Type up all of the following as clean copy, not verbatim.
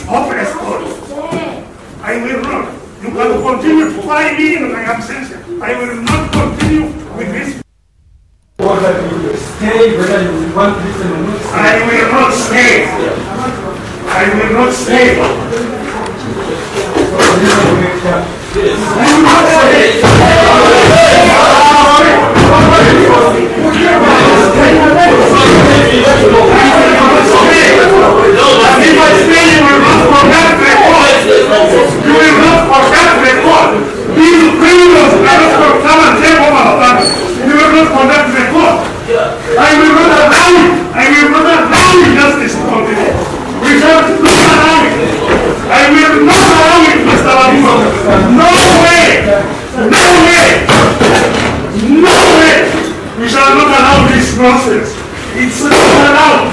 hopeless cause. I will not. You can continue to fly me in my absence. I will not continue with this. Stay whether you want to listen or not. I will not stay. I will not stay. Nonsense. It's not allowed.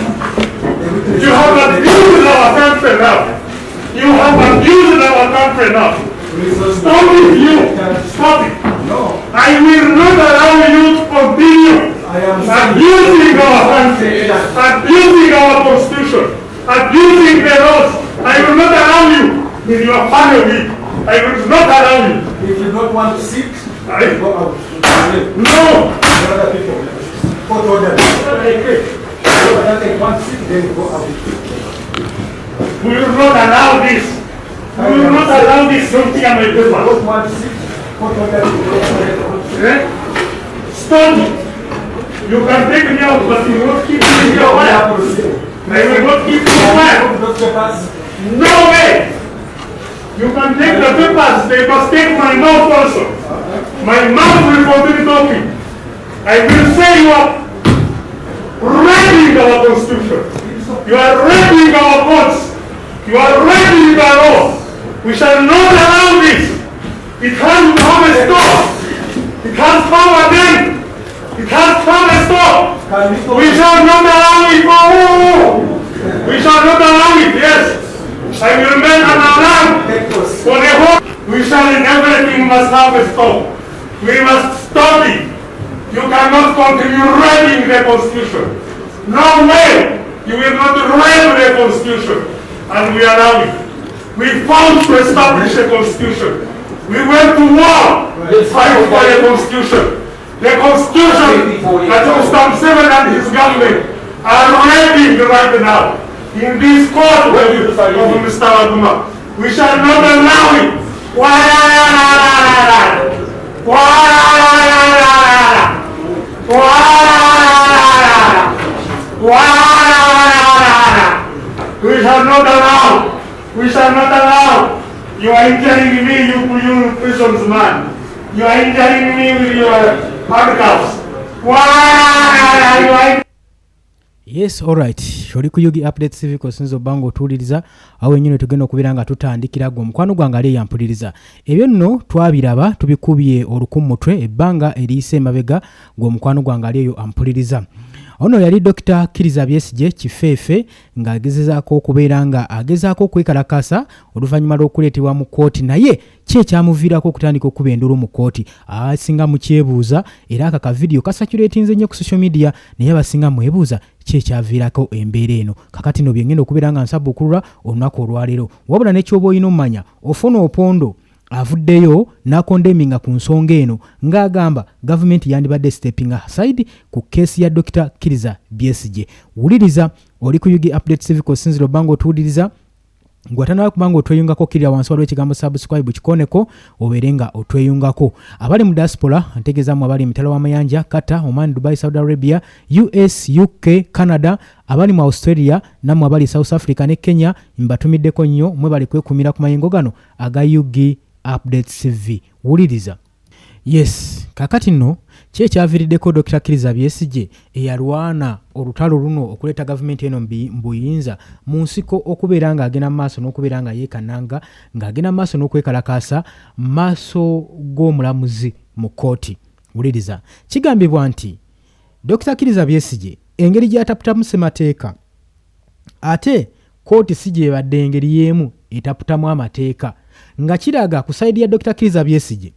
You have abused our country now. You have abused our country now. Stop it, you. Stop it. No. I will not allow you to continue abusing our country, abusing our constitution, abusing the laws. I will not allow you with your family. I will not allow you. If you don't want to sit, go out. No. Other people. Photo them. One seat, then go out. We will not allow this. We will not allow this. Don't think I'm a good one. One seat, photo them. Stop it. You can take me out, but you won't keep me here. I will not keep you away. No way. You can take the papers. They must take my mouth also. My mouth will continue talking. I will say you are raiding our constitution. You are raiding our courts. You are raiding the law. We shall not allow this. It has come a stop. It has come again. It has come a stop. We shall not allow it. We shall not allow it. Yes. I will make an alarm for the whole. We shall in everything must have a stop. We must stop it. You cannot continue raiding the Constitution. No way! You will not raid the Constitution. And we allow it. We fought to establish a Constitution. We went to war to fight for the Constitution. The Constitution that Mr. Museveni and his government are raiding right now. In this court of Mr. Aguma. We shall not allow it. We shall not allow. We shall not allow. You are injuring me, you prisoners man. You are injuring me with your handcuffs. Yes, alright. Shori kuyugi updates civil sinzo bango tuliriza awe nyine tugenda okubiranga tutandikira gwo mukwano gwange ali yampuliriza. Ebyo nno twabiraba tubikubye olukumutwe ebbanga eriyise mabega gwo mukwano gwange ali yo ampuliriza. Ono yali Dr. Kiriza Besigye Kifeefe ng'agezezaako okubeera nga agezaako okwekalakasa oluvannyuma lw'okuleetebwa mu kkooti naye ki ekyamuviirako okutandika okuba endulu mu kkooti. Abasinga mukyebuuza era aka kavidiyo kasakulatinze nnyo ku social media naye abasinga mwebuuza ki ekyaviirako embeera eno. Kakati no byengenda okubeera nga nsabbukulula olunaku olwaleero. Wabula n'ekyoba olina omanya ofuna opondo avuddeyo nakondeminga ku nsonga eno ng'agamba gavumenti yandibadde stepping aside ku keesi ya Dr. Kiriza Besigye. Wuliriza oli ku UG Update Civic Sinziro bango otuwuliriza ngwatana kubanga otweyungako kirira wansi waliwo ekigambo subscribe kikoneko oberenga otweyungako. Abali mu diaspora ntegezamu abali mitalo w'amayanja Qatar, Oman, Dubai, Saudi Arabia, US, UK, Canada, abali mu Australia namwe abali South Africa ne Kenya mbatumiddeko nnyo mwe bali kwekumira ku mayengo gano aga UG Update CV. Wuliriza. Yes, kakati nno kyekyaviiriddeko Dr. Kiriza Besigye eyalwana olutalo luno okuleeta gavumenti eno mbuyinza mu nsiko okubeera nga agenda maaso n'okubeera nga yeekananga ng'agenda maaso n'okwekalakaasa maaso g'omulamuzi mu kkooti. Wuliriza. Kigambibwa nti Dr. Kiriza Besigye engeri gy'ataputamu ssemateeka ate kkooti si gyebadde engeri y'emu etaputamu amateeka nga kiraga ku sayidi ya Dr. Kiriza Besigye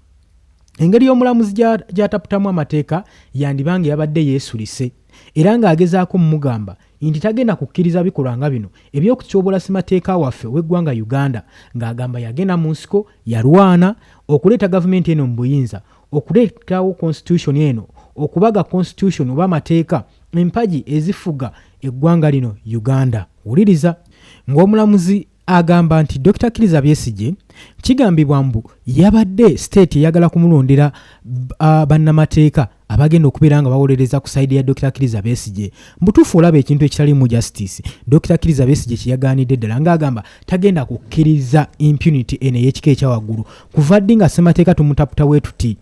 engeri y'omulamuzi gy'ataputamu amateeka yandibanga yabadde yeesulise era ng'agezaako mugamba nti tagenda kukkiriza bikolwa nga bino eby'okutyobola ssemateeka waffe w'eggwanga Uganda ng'agamba yagenda mu nsiko yalwana okuleeta gavumenti eno mu buyinza okuleetawo constitution eno okubaga constitution oba amateeka empagi ezifuga eggwanga lino Uganda. Wuliriza ng'omulamuzi agamba nti Dr. Kizza Besigye kigambibwa mbu yabadde state eyagala kumulondera bannamateeka abagenda okubeera nga bawolereza ku saidi ya Dr. Kizza Besigye. Mbutuufu olaba ekintu ekitali mu justice. Dr. Kizza Besigye kiyagaanidde ddala ng'agamba tagenda kukkiriza impunity eno ey'ekika ekyawaggulu kuva ddi nga ssemateeka tumutaputa bwe tuti.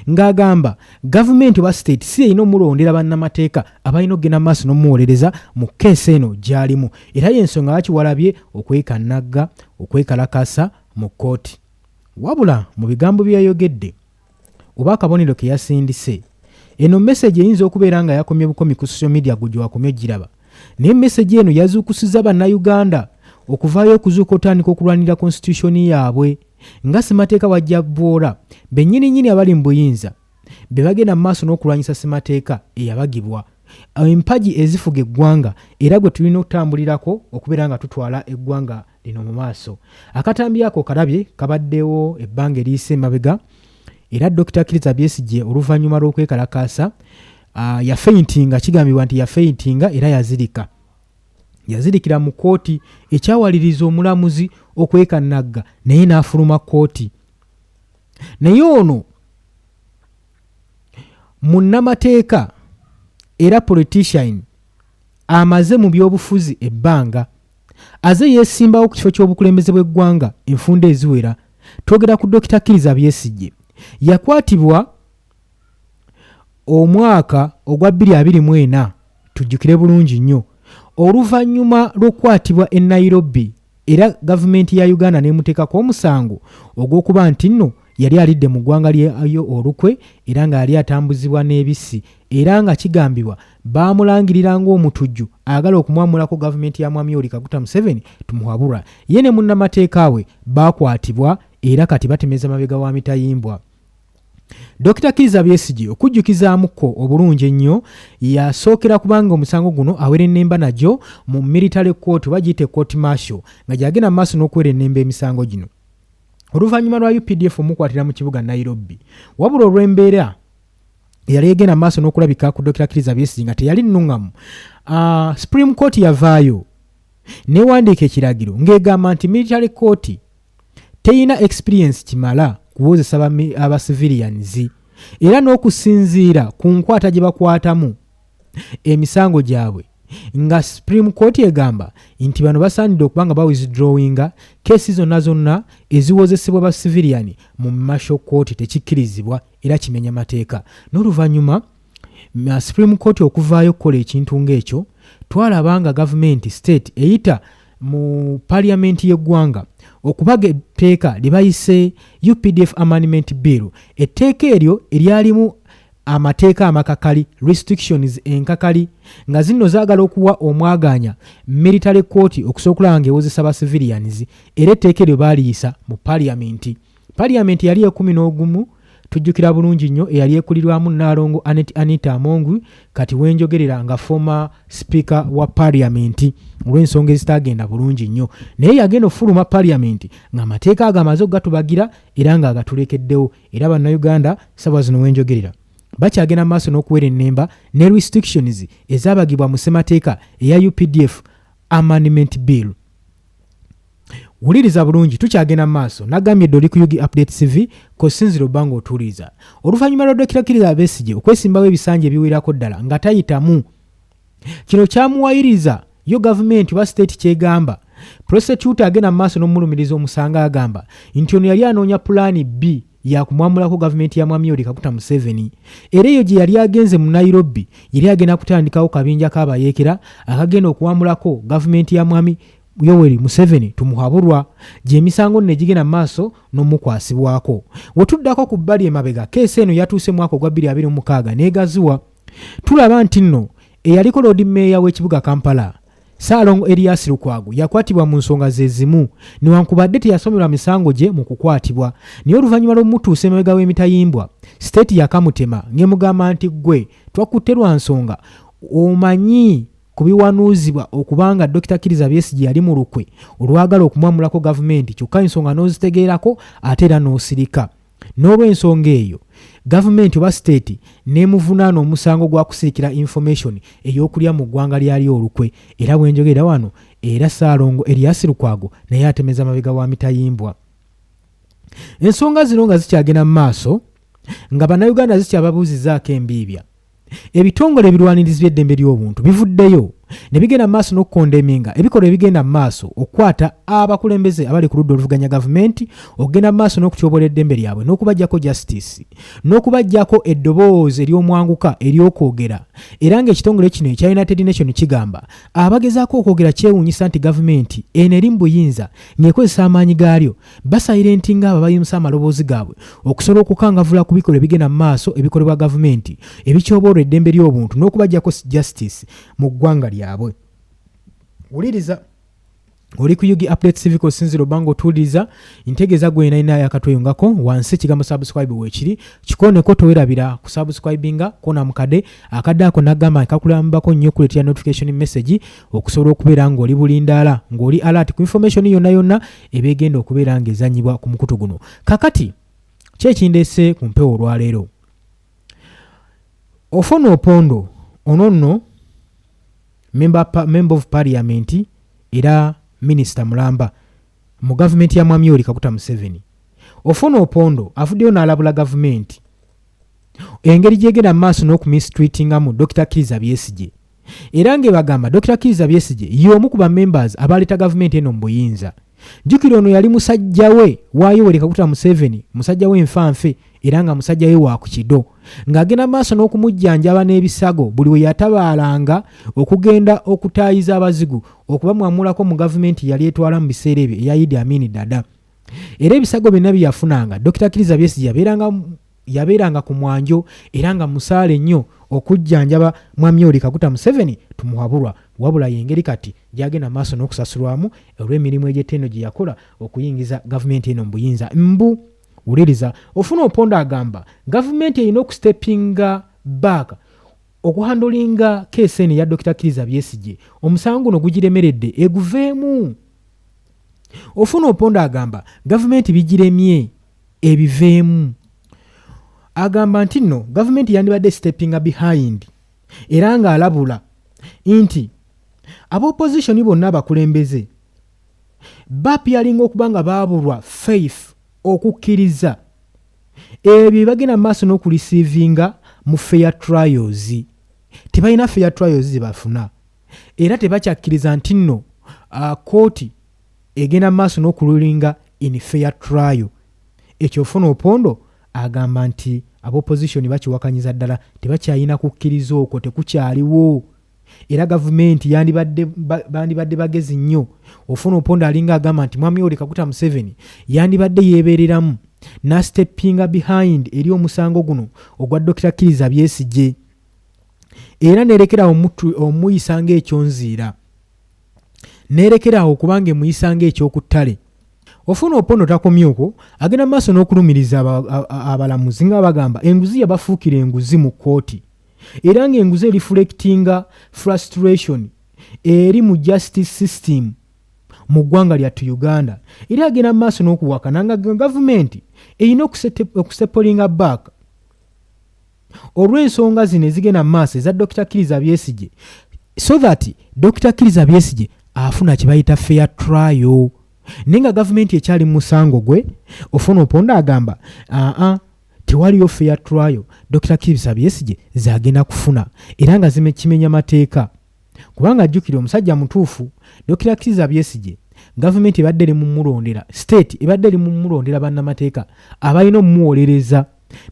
Ng'agamba gavumenti oba state si erina omulondera bannamateeka abalina okugenda mu maaso n'omuwolereza mu keesi eno gy'alimu era y'ensonga bakiwalabye okwekanagga okwekalakasa mu kkooti. Wabula mu bigambo bye yayogedde oba akabonero ke yasindise eno message eyinza okubeera nga yakomye bukomi ku social media gwe wakomye ogiraba naye message eno yazuukusiza bannayuganda okuvaayo okuzuuka otandika okulwanira constitution yaabwe nga ssemateeka wajja bwora bennyininyini abali mu buyinza be bagenda mu maaso n'okulwanyisa ssemateeka eyabagibwa empagi ezifuga eggwanga era gwe tulina okutambulirako okubeera nga tutwala eggwanga lino mu maaso. Akatambi ako kalabye kabaddewo ebbanga eriyise emabega era Dr. Kizza Besigye oluvannyuma lw'okwekalakaasa yafeintinga kigambibwa nti yafeintinga era yazirikira mu kkooti ekyawaliriza omulamuzi okwekanagga naye n'afuluma kkooti. Naye ono munnamateeka era politician amaze mu byobufuzi ebbanga aze yeesimbawo ku kifo ky'obukulembeze bw'eggwanga enfunda eziwera. Twogera ku Dr. Kizza Besigye yakwatibwa omwaka ogwa 2024 tujjukire bulungi nnyo oluvannyuma lw'okukwatibwa e Nairobi era gavumenti ya Uganda n'emuteekako omusango ogw'okuba nti nno yali alidde mu ggwanga lyayo olukwe era nga yali atambuzibwa n'ebisi era nga kigambibwa baamulangirira ng'omutujju agala okumwamulako gavumenti ya Mwami Yoweri Kaguta Museveni tumuwabula. Ye ne munnamateeka we baakwatibwa era kati batemeza mabega wa mitayimbwa. Dr. Kizza Besigye okujjukizaamuko obulungi ennyo yasookera kubanga omusango guno awera ennemba nagyo mu military court bagiyite court martial nga gyagenda mu maaso n'okuwera ennemba emisango gino oluvannyuma lwa UPDF omukwatira mu kibuga Nairobi. Wabula olw'embeera yali egenda mu maaso n'okulabika ku Dr. Kizza Besigye nga teyali nnuŋŋamu. Supreme Court yavaayo newandiika ekiragiro ng'egamba nti military court teyina experience kimala kuwozesa aba civilians era n'okusinziira ku nkwata gye bakwatamu emisango gyabwe nga Supreme Court egamba nti bano basaanidde okuba nga bawithdrawinga keesi zonna eziwozesebwa ba civilian mu martial court tekikkirizibwa era kimenya mateeka. N'oluvannyuma Supreme Court okuvaayo okukola ekintu ng'ekyo twalaba nga gavumenti state eyita mu parliament y'eggwanga okubaga etteeka lye bayise UPDF Amendment Bill. Etteeka eryo eryalimu amateeka amakakali restrictions enkakali nga zino zaagala okuwa omwaganya military court okusobola nga ewozesa ba civilians era etteeka eryo baaliyisa mu parliament. Parliament yali 11 tujjukira bulungi nnyo eyali ekulirwamu Nnaalongo Anita Amongu kati wenjogerera nga former speaker wa parliament olw'ensonga ezitagenda bulungi nnyo naye yagenda ofuluma parliament nga amateeka agamaze okugatubagira era nga agatulekeddewo era bannayuganda ssabwa zino wenjogerera bakyagenda maaso n'okuwera ennemba ne restrictions ezabagibwa mu ssemateeka eya UPDF Amendment Bill. Wuliriza bulungi tukyagenda maaso nagambye Doli ku Yugi Update TV ko sinziro bango otuliza oluvannyuma lwa Dr. Kizza Besigye okwesimbawo ebisanja ebiwerako ddala nga tayitamu kino kyamuwayiriza yo gavumenti wa state kyegamba prosecutor agenda maaso n'omulumiriza omusanga agamba nti ono yali anoonya pulaani B ya kumwamulako gavumenti ya Mwami Yoweri Kaguta Museveni era eyo gye yali agenze mu Nairobi yali agenda kutandikawo kabinja k'abayeekera akagenda okuwamulako gavumenti ya Mwami Yoweri Museveni tumuhabulwa gye emisango ne gigenda maaso n'omukwasibwako. Wetuddako ku bbali emabega keesi eno yatuuse mwaka ogwa 2026 n'egaziwa tulaba nti nno eyaliko Lord Mayor w'ekibuga Kampala Ssaalongo Erias Lukwago yakwatibwa mu nsonga ze zimu newankubadde teyasomerwa misango gye mu kukwatibwa naye oluvannyuma lw'omutuuse emabega w'emitayimbwa state yakamutema ng'emugamba nti gwe twakutte lwa nsonga omanyi kubiwanuuzibwa okubanga Dr. Kizza Besigye yali mu lukwe olwagala okumwamulako gavumenti kyokka ensonga n'ozitegeerako ate era n'osirika. N'olw'ensonga eyo gavumenti oba state n'emuvunaana omusango gwa kusiikira information ey'okulya mu ggwanga lyali olukwe. Era bwe njogera wano era Ssaalongo Erias Lukwago naye atemeza mabega wa mitayimbwa. Ensonga zino nga zikyagenda mu maaso nga bannayuganda zikyababuuzizaako embiibya. Ebitongole ebirwanirizi by'eddembe ly'obuntu bivuddeyo ne bigenda mu maaso n'okukondeminga ebikolwa ebigenda mu maaso okukwata abakulembeze abali ku ludda oluvuganya gavumenti, okugenda mu maaso n'okutyobola eddembe lyabwe n'okubajjako justice n'okubajjako eddoboozi ery'omwanguka ery'okwogera. Era ng'ekitongole kino ekya United Nations kigamba abagezaako okwogera kyewuunyisa nti gavumenti eno eri mu buyinza ng'ekozesa amaanyi gaalyo basayirentinga abo abayimusa amaloboozi gaabwe okusobola okukangavula ku bikolwa ebigenda mu maaso ebikolebwa gavumenti ebikyoboolwa eddembe ly'obuntu n'okubajjako justice mu ggwanga lyabwe. Wuliriza oli ku Yugi Update Civic Osinziro bango tuliza integeeza gwe ina yakatweyongako wansi kigambo subscribe weekiri kikoneko towerabira ku subscribinga kona mukade akadde ako nagamba kakulambako nnyo kuleetera notification message okusobola okubeera ng'oli bulindaala ng'oli alert ku information yonna ebegenda okubeera ng'ezanyibwa ku mukutu guno. Kakati kyekindeese ku mpewo olwaleero Ofono Opondo ononno member of parliament era Minister Mulamba mu gavumenti ya Mwami Yoweri Kaguta Museveni. Ofono Opondo afuddeyo n'alabula gavumenti engeri gyegenda maaso n'okumistreatingamu Dr. Kizza Besigye. Era ng'ebagamba Dr. Kizza Besigye y'omu ku members abaleeta gavumenti eno mu buyinza. Jjukira ono yali musajja we wa Yoweri Kaguta Museveni, musajja we nfanfe era nga musajja we wa ku kido, ng'agenda maaso n'okumujjanjaba n'ebisago buli we yatabaalanga okugenda okutaayiza abazigu okubamwamulako mu gavumenti yali etwala mu biseera ebyo eya Idi Amin Dada. Era ebisago byonna bye yafunanga Dr. Kizza Besigye yabeeranga ku mwanjo era nga musaale nnyo okujjanjaba Mwami Yoweri Kaguta Museveni tumuwabulwa, wabula y'engeri kati gyagenda maaso n'okusasulwamu olw'emirimu egy'ettendo gye yakola okuyingiza gavumenti eno mu buyinza. Wuliriza Ofono Opondo agamba gavumenti erina okustepinga back okuhandolinga keesi eno ya Dr. Kizza Besigye, omusango guno gugiremeredde eguveemu. Ofono Opondo agamba gavumenti bigiremye ebiveemu. Agamba nti nno gavumenti yandibadde stepping behind era ng'alabula nti ab'opposition bonna abakulembeze bapyalinga okuba nga baabulwa faith okukkiriza ebyo bagenda mu maaso n'okulisiivinga mu fair trials. Tebalina fair trials ze bafuna era tebakyakkiriza nti nno kooti egenda mu maaso n'okululinga in fair trial. Ekyo Ofono Opondo agamba nti ab'opposition bakiwakanyiza ddala tebakyalina kukkiriza okwo, tekukyaliwo era gavumenti bandibadde bagezi nnyo. Ofono Opondo alinga agamba nti Mwami Yoweri Kaguta Museveni yandibadde yeebeereramu n'asteppinga behind eri omusango guno ogwa Dr. Kizza Besigye era neerekerawo omuyisa ng'ekyonziira, neerekerawo okubanga emuyisa ng'ekyokuttale. Ofono Opondo takomye okwo, agenda maaso n'okulumiriza abalamuzi nga bagamba enguzi yabafuukira enguzi mu kooti era ng'enguzi eriflectinga frustration eri mu justice system mu ggwanga lyattu Uganda. Era agenda maaso n'okuwakana nga gavumenti erina okusepolinga back olw'ensonga zino ezigenda maaso eza Dr. Kizza Besigye so that Dr. Kizza Besigye afuna kye bayita fair trial. Nenga gavumenti ekyali mu musango gwe, Ofono Opondo agamba tewaliyo fair trial Dr. Kizza Besigye zagenda kufuna era nga kimenya mateeka, kubanga ajjukira omusajja mutuufu Dr. Kizza Besigye gavumenti ebadde eri mumulondera, state ebadde eri mumulondera bannamateeka abalina omumuwolereza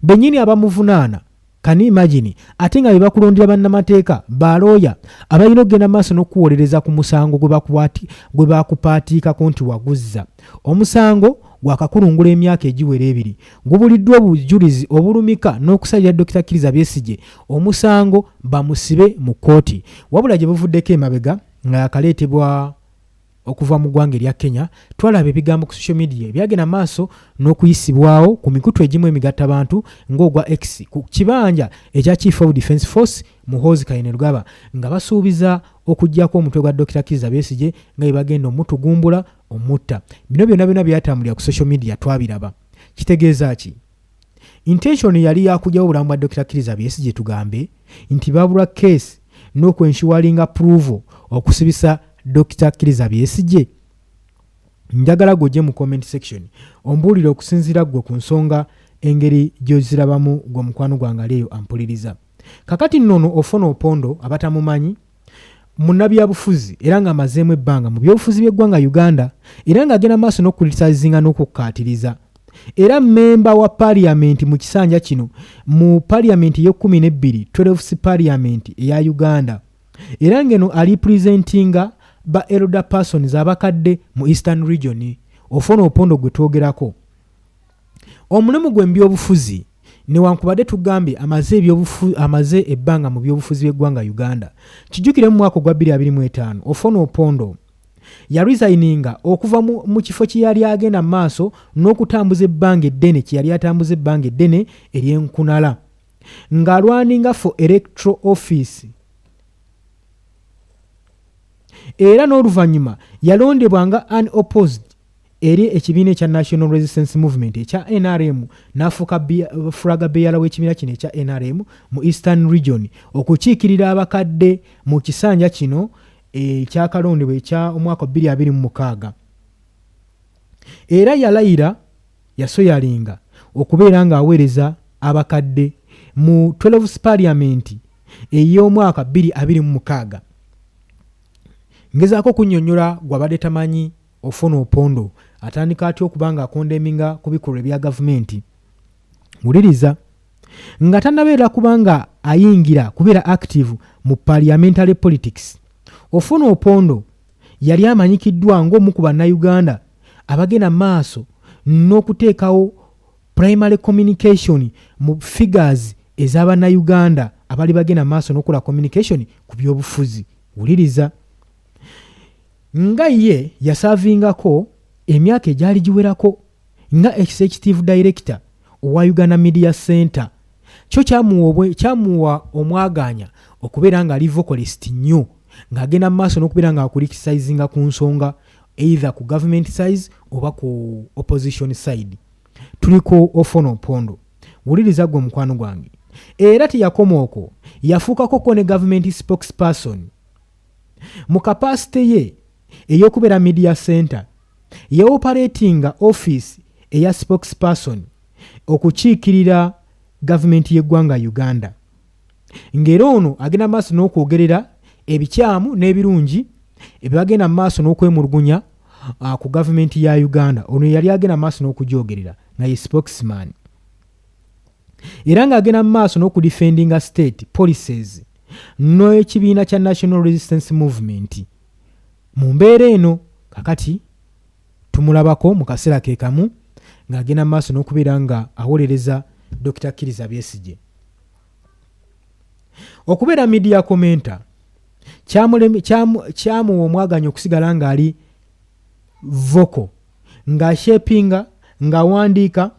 bennyini abamuvunaana. Can you imagine ate nga bebakulondera bannamateeka balooya abalina okugenda maaso n'okuwolereza ku musango gwe bakupaatiikako nti waguzza. Omusango gwakakulungula emyaka egiwera ebiri, gubuliddwa obujulizi obulumika n'okusalira Dr. Kizza Besigye omusango bamusibe mu kooti, wabula gye buvuddeko emabega nga yakaleetebwa okuva mu ggwanga erya Kenya twalaba ebigambo ku social media ebyagenda maaso n'okuyisibwawo ku mikutu egimu emigattabantu ng'ogwa X ku kibanja ekya Chief of Defence Force Muhoozi Kainerugaba nga basuubiza okuggyako omutwe gwa Dr. Kizza Besigye nga bwe bagenda omutugumbula omutta. Bino byonna byatambulira ku social media twabiraba. Kitegeeza ki? Intention yali yakugyawo obulamu bwa Dr. Kizza Besigye tugambe nti babulwa case n'okwensuwalinga approval okusibisa Dr. Kizza Besigye. Njagala gojje mu comment section ombuulire okusinziira gwe ku nsonga engeri gy'ozirabamu gwe mukwano gwange leero ampuliriza. Kakati nnono ofuna opondo abatamumanyi munnabyabufuzi era nga amazeemu ebbanga mu byobufuzi by'eggwanga Uganda era ng'agenda maaso n'okulisazinga n'okukkaatiriza. Era memba wa parliament mu kisanja kino mu parliament y'e12 12th parliament eya Uganda. Era ngeno ali presentinga ba elder persons abakadde mu Eastern region ofuna opondo gwe twogerako. Omulimu gwe mbyobufuzi newankubadde tugambye amaze ebbanga mu byobufuzi by'eggwanga Uganda. Kijjukire mu mwaka gwa 2025 ofuna opondo yaresigninga okuva mu kifo kye yali agenda maaso n'okutambuza ebbanga eddene kye yali atambuza ebbanga eddene ery'enkunala ng'alwaninga for electoral office. Era n'oluvannyuma yalondebwa nga unopposed eri ekibiina ekya National Resistance Movement ekya NRM n'afuuka fulaga beeyala w'ekibiina kino ekya NRM mu Eastern Region okukiikirira abakadde mu kisanja kino ekyakalondebwa ekya omwaka 2026. Era yalayira yasoyalinga okubeera ng'aweereza abakadde mu 12th parliament ey'omwaka 2026. Ngezaako kunnyonnyola gw'abadde tamanyi ofuna opondo atandika atya okuba nga akondeminga ku bikolwa ebya gavumenti. Wuliriza nga tannabeera kubanga ayingira kubeera active mu parliamentary politics. Ofuna opondo yali amanyikiddwa ng'omu ku bannayuganda abagenda maaso n'okuteekawo primary communication mu figures ez'abannayuganda abali bagenda maaso n'okukola communication ku byobufuzi. Wuliriza nga ye yasavingako emyaka egyali giwerako nga executive director owa Uganda Media Center. Kyo kyamuwa omwaganya okubeera nga ali vocalist nnyo ng'agenda mu maaso n'okubeera nga akulisizinga ku nsonga either ku government side oba ku opposition side. Tuliko ofuna opondo. Wuliriza gwe mukwano gwange. Era teyakomaoko yafuukako ne government spokesperson mu kapasite ye ey'okubeera media center yeoperatinga office eya spokesperson okukiikirira gavumenti y'eggwanga Uganda. Ng'era ono agenda maaso n'okwogerera ebikyamu n'ebirungi ebibagenda maaso n'okwemulugunya ku gavumenti ya Uganda. Ono yali agenda maaso n'okugyogerera nga ye spokesman. Era ng'agenda maaso n'okudefendinga state policies n'ekibiina kya National Resistance Movement. Mu mbeera eno kakati tumulabako mu kaseera ke kamu ng'agenda maaso n'okubeera nga awolereza Dr. Kizza Besigye. Okubeera media commenter kyamuwa omwaganya okusigala ng'ali vocal ng'ashapinga ng'awandiika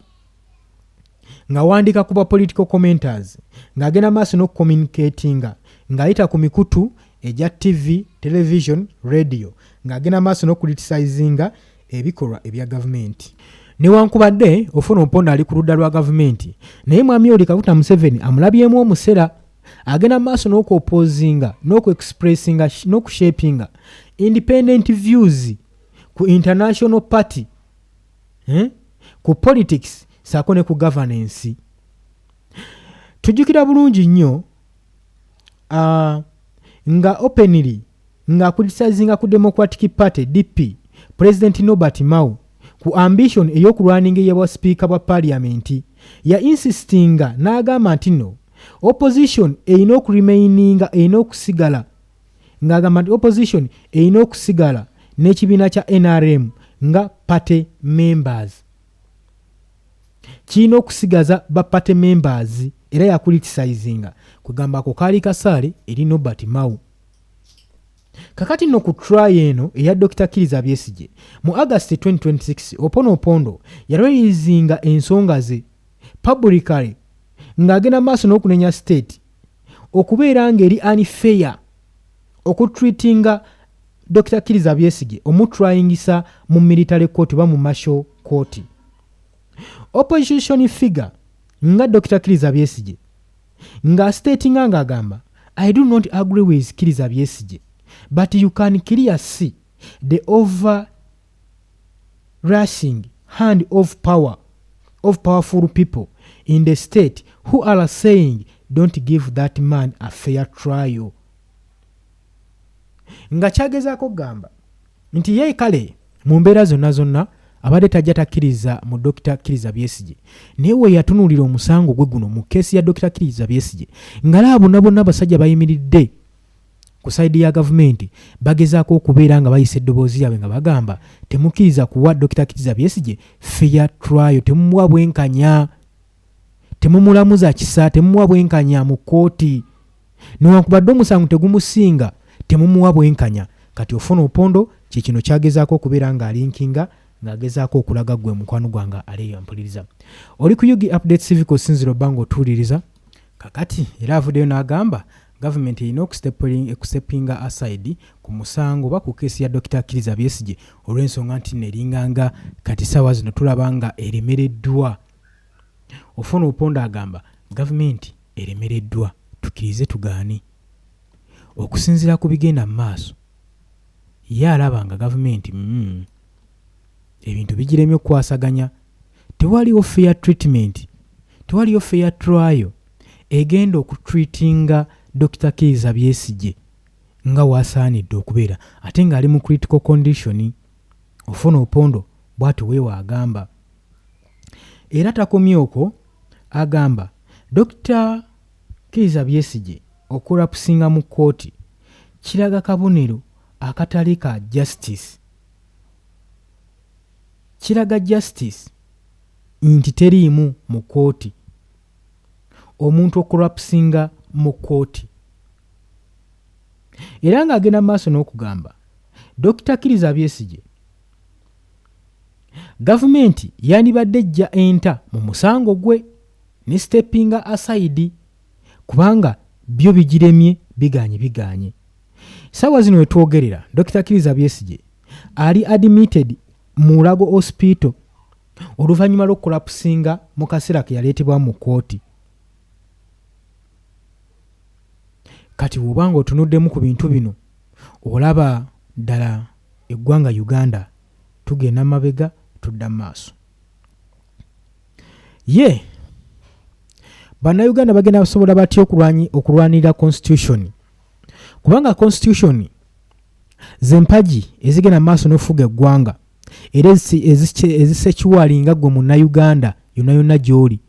ku ba political commenters ng'agenda maaso n'okucommunicatinga ng'ayita ku mikutu ejja TV, television, radio ng'agenda maaso n'okucriticizinga ebikolwa ebya gavumenti. Newankubadde ofuna opondo ali ku ludda lwa gavumenti naye mwami Yoweri Kaguta Museveni amulabyemu omusera agenda maaso n'okuopposinga n'okuexpressinga n'okushapinga independent views ku international party ku politics saako ne ku governance. Tujjukira bulungi nnyo nga openly nga criticizinga ku Democratic Party DP President Norbert Mao ku ambition ey'okulwaninga ey'obwa speaker bwa parliament ya insistinga n'agamba nti no opposition erina okuremaininga erina okusigala ng'agamba nti opposition erina okusigala n'ekibiina kya NRM nga party members. Kirina okusigaza ba party members era yakuliticizinga kugamba ako kaali kasaale eri Norbert Mao. kakati nno ku try eno eya Dr. Kizza Besigye mu August 2026 Opono Opondo yalwirizinga ensonga ze publicly ng'agenda maaso n'okunenya state okubeera ng'eri unfair okutreatinga Dr. Kizza Besigye omutryingisa mu military court oba mu martial court. Opposition figure nga Dr. Kizza Besigye nga statinga ng'agamba I do not agree with Kizza Besigye, but you can clearly see the over-rushing hand of power of powerful people in the state who are saying don't give that man a fair trial. Nga kyagezaako gamba nti ye kale mu mbeera zonna abadde tajja takkiriza mu Dr. Kizza Besigye naye we yatunuulira omusango gwe guno mu keesi ya Dr. Kizza Besigye nga bonna basajja bayimiridde ku sayidi ya gavumenti bagezaako okubeera nga bayisa eddoboozi yaabwe nga bagamba temukkiriza kuwa Dr. Kizza Besigye fair trial, temumuwa bwenkanya, temumulamuza kisa, temumuwa bwenkanya mu kooti, newankubadde omusango tegumusinga temumuwa bwenkanya. Kati Opono Opondo kino kyagezaako okubeera nga alinkinga ng'agezaako okulaga gwe mukwano gwange ali yampuliriza. Oli ku Yugi Update Civic osinzira obanga otuuliriza kakati era avuddeyo n'agamba gavumenti erina okusteppinga aside ku musango oba ku keesi ya Dr. Kizza Besigye olw'ensonga nti neringanga kati ssaawa zino tulaba nga eremereddwa. Opono Opondo agamba gavumenti eremereddwa, tukkirize tugaane. Okusinziira ku bigenda mu maaso ye alaba nga gavumenti ebintu bigiremye okukwasaganya, tewaliwo fair treatment, tewaliwo fair trial egenda okutreatinga Dr. Kizza Besigye nga waasaanidde okubeera ate ng'ali mu critical condition. Opono Opondo bw'ati weewa agamba. Era takomye okwo, agamba Dr. Kizza Besigye okulapusinga mu kkooti kiraga kabonero akatali ka justice. Kiraga justice nti teriimu mu kkooti, omuntu okulapusinga mu kkooti. Era ng'agenda maaso n'okugamba Dr. Kizza Besigye gavumenti yandibadde ejja enta mu musango gwe ne steppinga aside kubanga byo bigiremye biganye. Ssaawa zino wetwogerera Dr. Kizza Besigye ali admitted mu Lago Hospital oluvannyuma lw'okulapusinga mu kaseera ke yaleetebwa mu kkooti. Kati bw'obanga otunuddemu ku bintu bino olaba ddala eggwanga Uganda tugenda mabega tudda maaso. Bannayuganda bagenda basobola batya okulwanirira constitution, kubanga constitution z'empagi ezigenda maaso n'ofuga eggwanga era ezisekiwalinga gwe munnayuganda yonna gy'oli.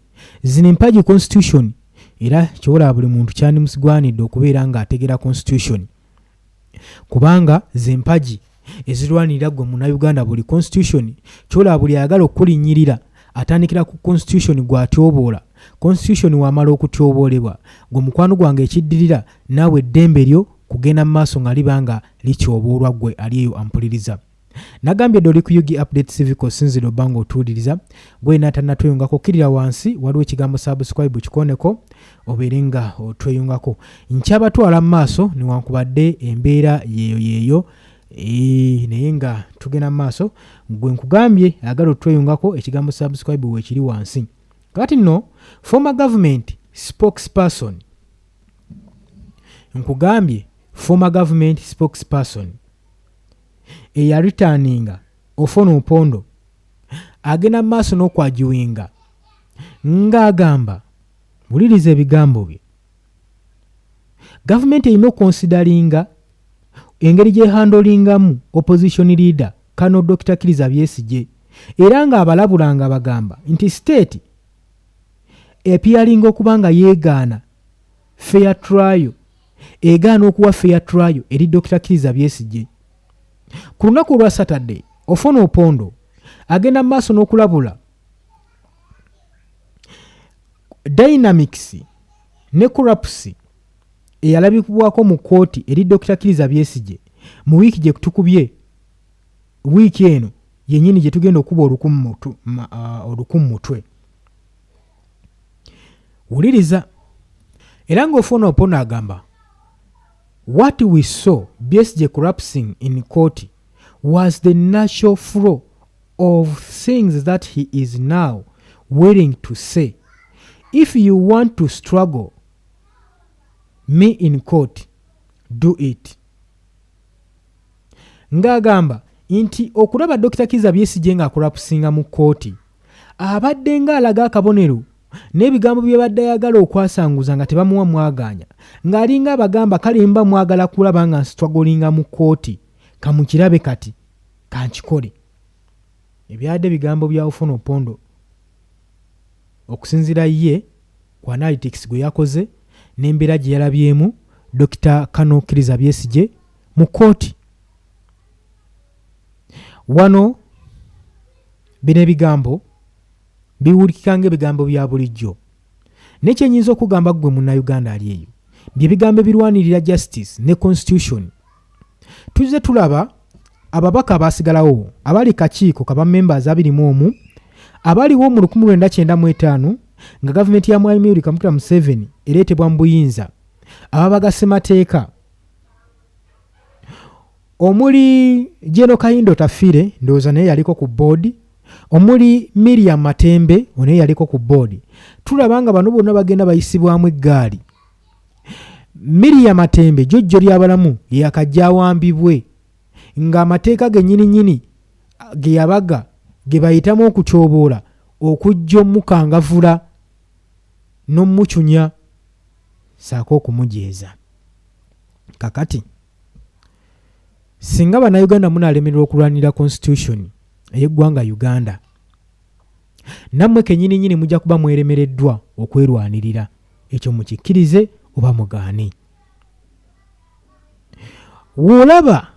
Zino empagi constitution era kyobola buli muntu kyandimusigwanidde okubeera ng'ategeera constitution, kubanga z'empagi ezirwanirira gwe munnayuganda buli constitution kyobola buli ayagala okulinnyirira atandikira ku constitution gw'atyoboola. Constitution wamala okutyoboolebwa gwe mukwano gwange ekiddirira naawe eddembe lyo kugenda mu maaso nga libanga likyoboolwa gwe ali eyo ampuliriza. Nagambye doli ku Yugi Update Civic osinzira obanga otuuliriza gwe natanatweyungako kirira wansi waliwo ekigambo subscribe kikoneko obeere nga otweyungako. Nkyabatwala mu maaso newankubadde embeera yeeyo naye nga tugenda mu maaso gwe nkugambye agala otweyungako ekigambo subscribe weekiri wansi. Kati nno former government spokesperson nkugambye former government spokesperson eyareturninga Opono Opondo agenda maaso n'okwajuwinga ng'agamba buliriza ebigambo bye gavumenti erina okonsidaringa engeri gyehandolingamu opposition leader Kano Dr. Kizza Besigye era ng'abalabulanga bagamba nti state epiyalinga okuba nga yeegaana fair trial, egaana okuwa fair trial eri Dr. Kizza Besigye. Ku lunaku lwa Saturday Opono Opondo agenda maaso n'okulabula dynamics ne corruption eyalabikibwako mu kkooti eri Dr. Kizza Besigye mu wiiki gye tukubye wiiki eno yennyini gye tugenda okuba olukumu mutwe. Wuliriza era ng'ofuna Opondo agamba what we saw Besigye collapsing in court was the natural flow of things that he is now willing to say. If you want to struggle me in court, do it. Ng'agamba nti okulaba Dr. Kizza Besigye ng'akolapusinga mu kkooti abadde ng'alaga akabonero n'ebigambo bye badde ayagala okwasanguza nga tebamuwa mwaganya ng'alinga abagamba kale mba mwagala kulaba nga nsitwagolinga mu kkooti kamukirabe kati kankikole. Ebyadde bigambo bya Ofuono Opondo okusinziira ye ku analytics gwe yakoze n'embeera gye yalabyemu Dr. Kano Kizza Besigye mu kkooti. Wano bino ebigambo biwulikika ng'ebigambo bya bulijjo. Nekyenyinza okugamba gwe munnayuganda ali eyo bye bigambo ebirwanirira justice ne constitution. Tuzze tulaba ababaka abaasigalawo abali kakiiko kaba members 21 abaliwo mu 1995 nga gavumenti ya Mwami Yoweri Kaguta Museveni ereetebwa mu buyinza ababaga ssemateeka omuli Jeno Kayindo Tafire ndowooza naye yaliko ku board, omuli Miriam Matembe naye yaliko ku board. Tulaba nga bano bonna bagenda bayisibwamu eggaali. Miriam Matembe jjojjo ly'abalamu yakajja awambibwe ng'amateeka ge nnyini ge yabaga ge bayitamu okutyoboola okujja omukangavula n'omucunya saako okumujeeza. Kakati singa bannayuganda munaalemererwa okulwanira constitution ey'eggwanga Uganda, nammwe kennyini mujja kuba mweremereddwa okwerwanirira. Ekyo mukikkirize oba mugaane. W'olaba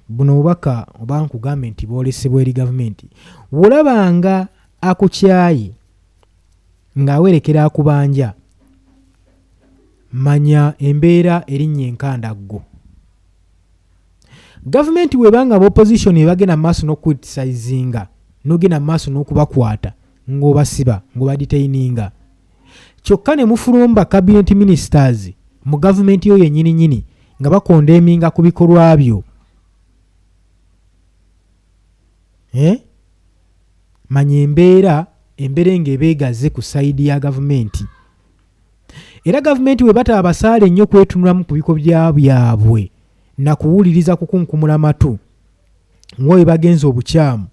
buno obubaka oba nkugambe nti bwolesebwa eri gavumenti, w'olabanga akukyayi ng'awerekera akubanja, manya embeera erinnya enkandaggo. Gavumenti webanga opposition ebagenda maaso n'okukriticizinga n'ogenda maaso n'okubakwata ng'obasiba ng'obadetaininga, kyokka ne mufulumba cabinet ministers mu gavumenti yo yennyini nga bakondeeminga ku bikolwa byo, manya embeera ng'ebeegaze ku sayidi ya gavumenti. Era gavumenti we bataba basaale nnyo kwetunulamu ku bikobya byabwe na kuwuliriza kukunkumula matu ng'oyo bagenza obukyamu,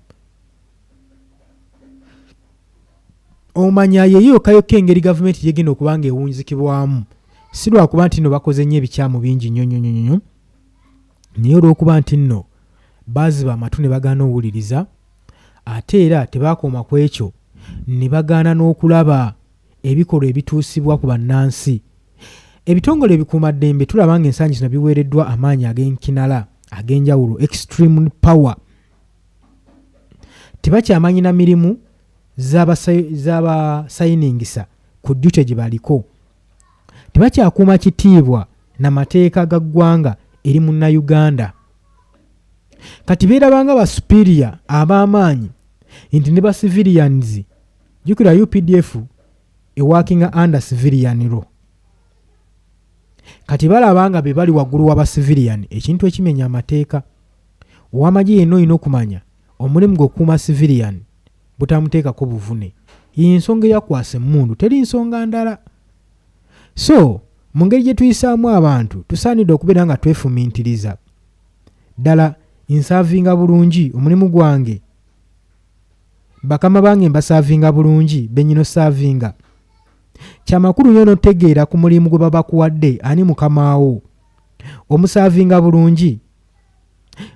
omanya yeyokayoka engeri gavumenti gyegenda okuba nga ewunzikibwamu, si lwakuba nti nno bakoze nnyo ebikyamu bingi nnyo, naye olw'okuba nti nno baaziba amatu ne bagaana owuliriza, ate era tebaakoma ku ekyo ne bagaana n'okulaba ebikolwa ebituusibwa ku bannansi. Ebitongole ebikuumaddembe tulaba ng'ensangi zino biweereddwa amaanyi ag'enkinala ag'enjawulo, extreme power. Tebakyamanyi na mirimu z'abasayiningisa ku ddute gye baliko. Tebakyakuuma kitiibwa n'amateeka ga ggwanga eri munnayuganda. Kati beerabanga ba superior ab'amaanyi nti ne ba civilians, jjukira UPDF ewakinga under civilian law. Kati balabanga be bali waggulu wa ba civilian, ekintu ekimenya amateeka. Ow'amagye yenna olina okumanya omulimu gw'okukuuma civilian butamuteekako buvune. Y'ensonga eyakwasa emmundu, teri nsonga ndala. So mu ngeri gye tuyisaamu abantu tusaanidde okubeera nga twefumiintiriza ddala. Nsaavinga bulungi omulimu gwange, bakama bange mbasaavinga bulungi, bennyino saavinga. Kyamakulu nnyo n'otegeera ku mulimu gwe baba bakuwadde ani mukamaawo, omusaavinga bulungi.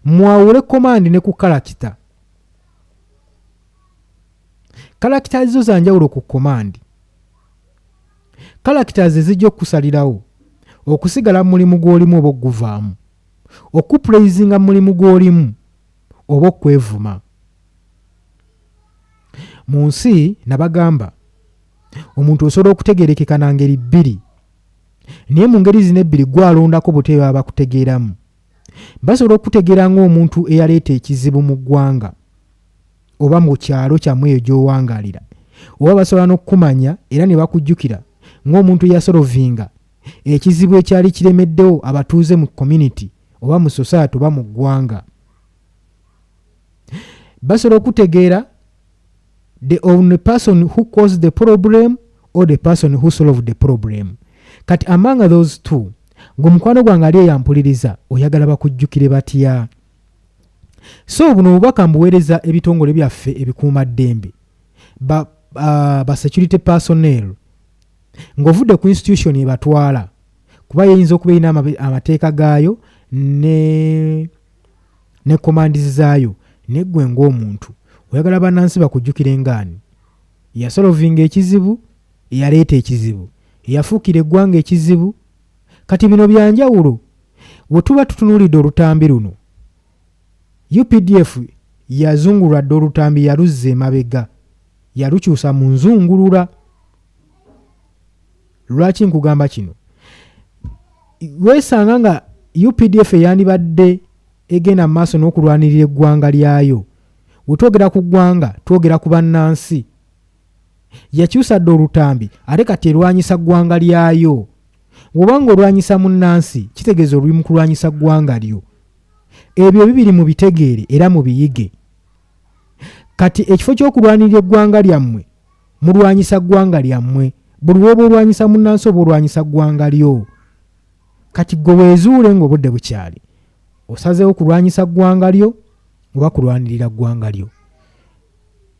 Mwawule komandi ne ku kalakita. Kalakita zo za njawulo ku komandi. Kalakita ze zijja okusalirawo okusigala mu mulimu gw'olimu oba okuguvaamu, okupulaizinga mulimu gw'olimu oba okwevuma. Mu nsi nabagamba omuntu osobola okutegeerekeka na ngeri bbiri, naye mu ngeri zino ebbiri gwalondako buteba bakutegeeramu. basobola okutegeera ng'omuntu eyaleeta ekizibu mu ggwanga oba mu kyalo kyammwe eyo gy'owangaalira, oba basobola n'okumanya era ne bakujjukira ng'omuntu eyasolovinga ekizibu ekyali kiremeddewo abatuuze mu community oba mu society oba mu ggwanga. Basobola okutegeera the only person who caused the problem or the person who solved the problem. Kati among those two, ng'omukwano gwange ali eyampuliriza oyagala bakujjukire batya? So buno obubaka mbuweereza ebitongole byaffe ebikuuma ddembe ba security personnel ng'ovudde ku institution ebatwala, kuba yeyinza okuba erina amateeka gaayo ne commands zaayo, neggwe ng'omuntu oyagala bannansi bakujjukire ngaani yasolovinga ekizibu, eyaleeta ekizibu, eyafuukira eggwanga ekizibu. Kati bino byanjawulo. Bwe tuba tutunuulidde olutambi luno, UPDF yazungulwa dde olutambi yaluzza emabega, yalukyusa mu nzungulula. Lwaki nkugamba kino? Weesanga nga UPDF yandibadde egenda mu maaso n'okulwanirira eggwanga lyayo. Bwe twogera ku ggwanga twogera ku bannansi. Yakyusa dde olutambi ate kati erwanyisa ggwanga lyayo. Bw'obanga olwanyisa munnansi kitegeeza oli mu kulwanyisa ggwanga lyo. Ebyo bibiri mu bitegeere era mu biyige. Kati ekifo ky'okulwanirira eggwanga lyammwe mulwanyisa ggwanga lyammwe, buli lwoba olwanyisa munnansi oba olwanyisa ggwanga lyo. Kati gwe weezuule ng'obudde bukyali, osazeewo kulwanyisa ggwanga lyo oba kulwanirira ggwanga lyo.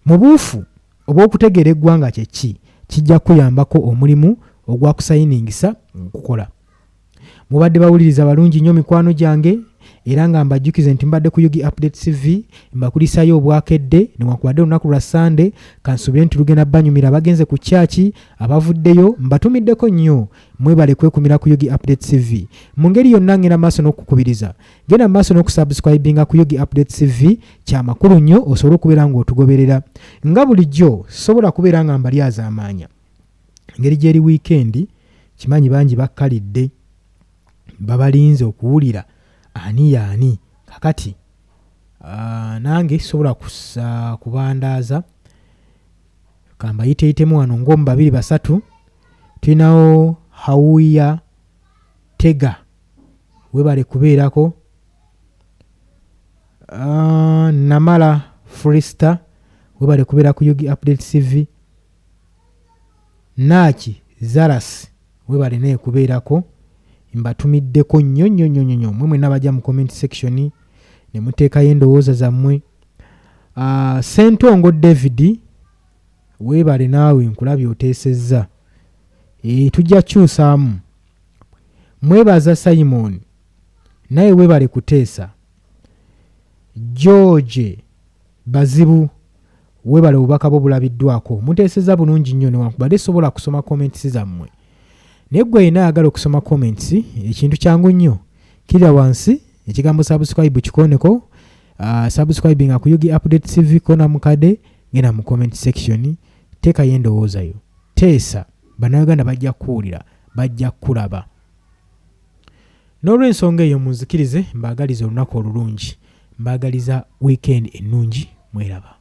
Mu buufu obw'okutegeera eggwanga kye ki kijja kuyambako omulimu ogwakusayiningisa okukola. Mubadde bawuliriza balungi nnyo mikwano gyange, era nga mbajjukize nti mbadde ku Yugi Update TV mbakulisayo obwakedde newankubadde olunaku lwa Sande. Kansubire nti lugenda banyumira abagenze ku kyaki, abavuddeyo mbatumiddeko nnyo. Mwebale kwekumira ku Yugi Update TV. Mu ngeri yonna ngenda maaso n'okukubiriza, genda maaso n'okusubscribinga ku Yugi Update TV. Kya makulu nnyo osobola okubeera ng'otugoberera. Nga bulijjo sobola kubeera nga mbalyaza amaanya. Engeri gyeri weekend kimanyi bangi bakkalidde babalinze okuwulira ani yaani. Kakati nange sobola kubandaaza kambayiteeyitemu wano ng'omu babiri basatu. Tulinawo Hawuya Tega, webale kubeerako. Namala Freesta, webale kubeera ku Yugi Update TV. Naaki Zaras, webale naye kubeerako. Mbatumiddeko nnyo mmwe mwenna bajja mu comment section ne muteekayo endowooza zammwe. Ssentongo David, weebale naawe nkulabye oteesezza. Tujja kyusaamu. Mwebaza Simon, naye weebale kuteesa. George Bazibu, weebale obubaka bwo bulabiddwako. Muteesezza bulungi nnyo newankubadde sobola kusoma comments zammwe. Naye gwe ayina ayagala okusoma comments, ekintu kyangu nnyo. Kira wansi ekigambo subscribe kikoneko. Subscribinga ku Yugi Update TV kona mukade, genda mu comment section, teekayo endowooza yo. Teesa, bannayuganda bajja kuwulira, bajja kulaba. N'olw'ensonga eyo munzikirize mbaagaliza olunaku olulungi, mbaagaliza weekend ennungi. Mweraba.